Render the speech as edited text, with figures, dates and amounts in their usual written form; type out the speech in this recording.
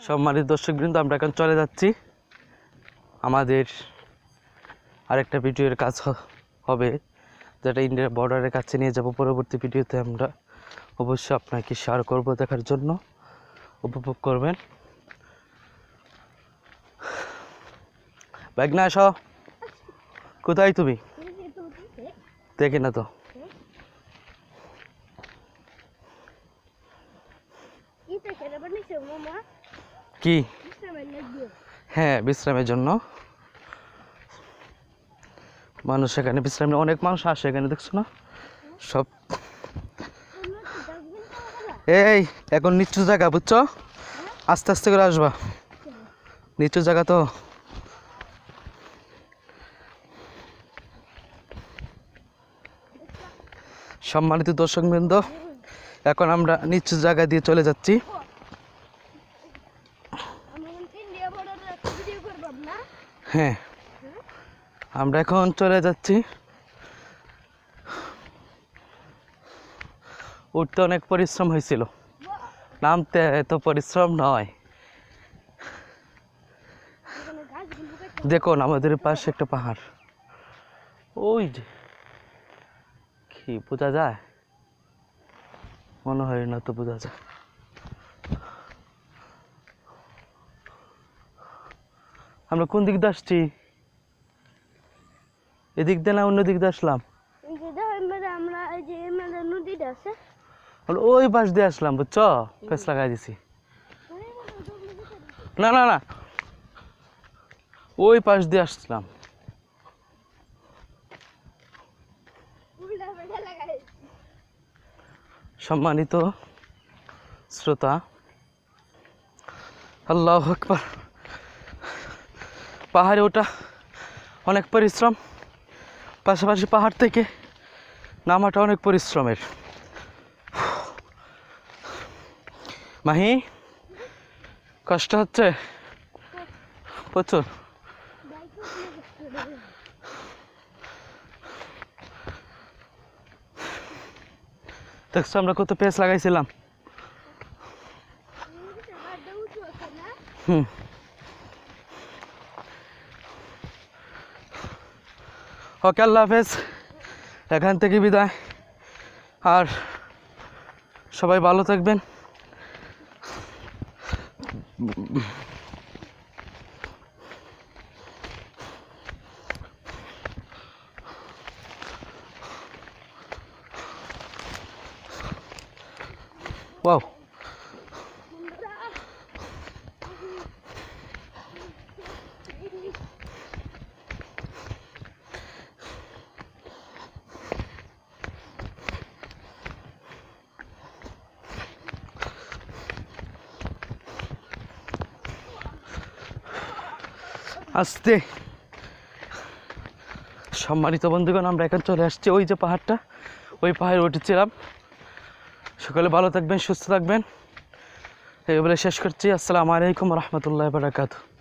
সম্মানিত দর্শকবৃন্দ, আমরা এখন চলে যাচ্ছি আমাদের আরেকটা ভিডিওর কাজ হবে, যেটা ইন্ডিয়ার বর্ডারের কাছে নিয়ে যাব। পরবর্তী ভিডিওতে আমরা অবশ্যই আপনাকে শেয়ার করব, দেখার জন্য উপভোগ করবেন। ব্যাগ না আসো, কোথায় তুমি? দেখি না তো। কি? হ্যাঁ, বিশ্রামের জন্য মানুষ এখানে বিশ্রাম, অনেক মানুষ আসে এখানে, দেখছো না সব। এই এখন নিচু জায়গা, বুঝছো? আস্তে আস্তে করে আসবা, নিচু জায়গা তো। সম্মানিত দর্শকবৃন্দ, এখন আমরা নিচু জায়গা দিয়ে চলে যাচ্ছি। হ্যাঁ, আমরা এখন চলে যাচ্ছি। উঠতে অনেক পরিশ্রম হয়েছিল, নামতে এত পরিশ্রম নয়। দেখুন আমাদের পাশে একটা পাহাড়, ওই যে কি বোঝা যায়? মনে হয় না তো বোঝা যায়। আমরা কোন দিক দিয়ে আসছি? এদিক দিয়ে না অন্য দিক দিয়ে আসলাম? ওই পাশ দিয়ে আসলাম, বুঝছো? পেছ লাগাই দিছি। না না না, ওই পাশ দিয়ে আসছিলাম। সম্মানিত শ্রোতা, আল্লাহু আকবার। পাহাড়ে ওঠা অনেক পরিশ্রম, পাশাপাশি পাহাড় থেকে নামাটা অনেক পরিশ্রমের। মাহি, কষ্ট হচ্ছে প্রচুর। দেখছো আমরা কত পেস লাগাইছিলাম। ওকে, আল্লাহ হাফেজ, এখান থেকে বিদায়। আর সবাই ভালো থাকবেন। ওয়াও, আস্তে। সম্মানিত বন্ধুগণ, আমরা এখন চলে আসছি ওই যে পাহাড়টা, ওই পাহাড়ে উঠেছিলাম। সকলে ভালো থাকবেন, সুস্থ থাকবেন, এই বলে শেষ করছি। আসসালামু আলাইকুম রহমতুল্লাহ বারাকাতুহু।